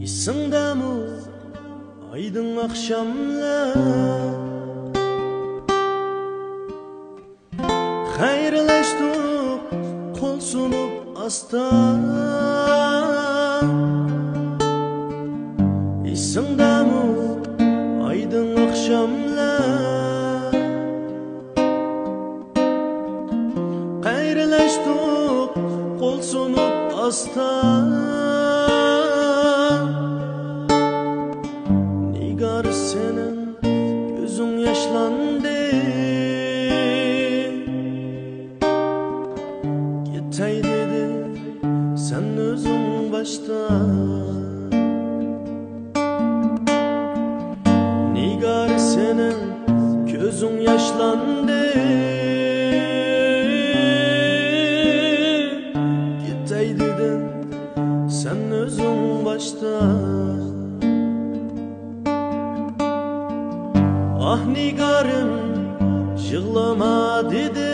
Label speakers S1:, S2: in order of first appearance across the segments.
S1: Esingdami aydın akşamlar Xayrlaştık kol sunup astan Esingdami aydın akşamlar Xayrlaştık kol sunup astan Nigar senin gözün yaşlandı Gitay dedi sen özün başta Nigar senin gözün yaşlandı Gitay dedin sen özün başta Ah nigarım yığlama dedi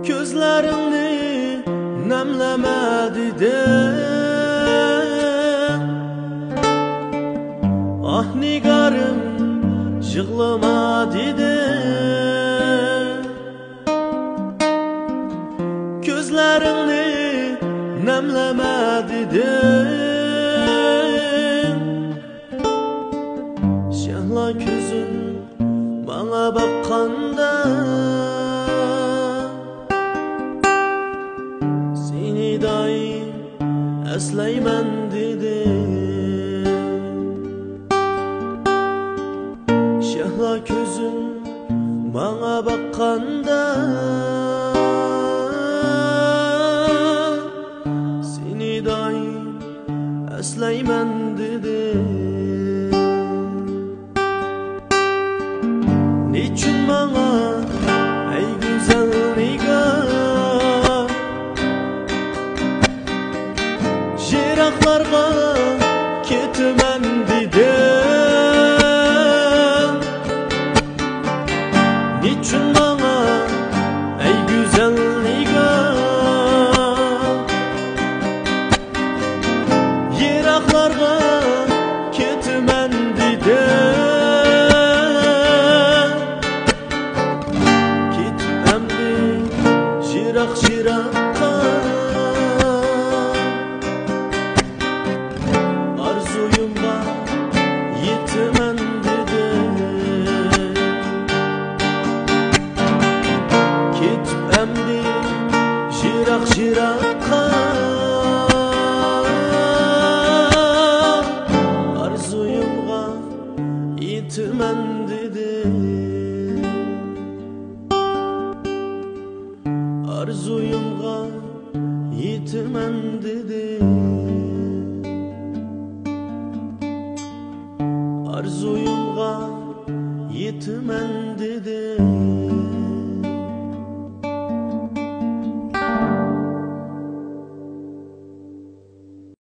S1: Gözlerini nemleme dedi Ah nigarım yığlama dedi Gözlerini nemleme dedi Şahla gözün bana bakkanda Seni daim eslayman dedi Şahla gözün bana bakkanda Seni daim eslayman dedi Niçin bana ey güzel nigar Jiraklarga ketmen dedin Niçin bana ey güzel nigar Jiraklarga ketmen dedin Jirakka arzuyumga yetmen dedi Ketip emdi jirakka arzuyumga yetmen dedi Arzuyumga yetmen dedi Arzuyumga yetmen dedi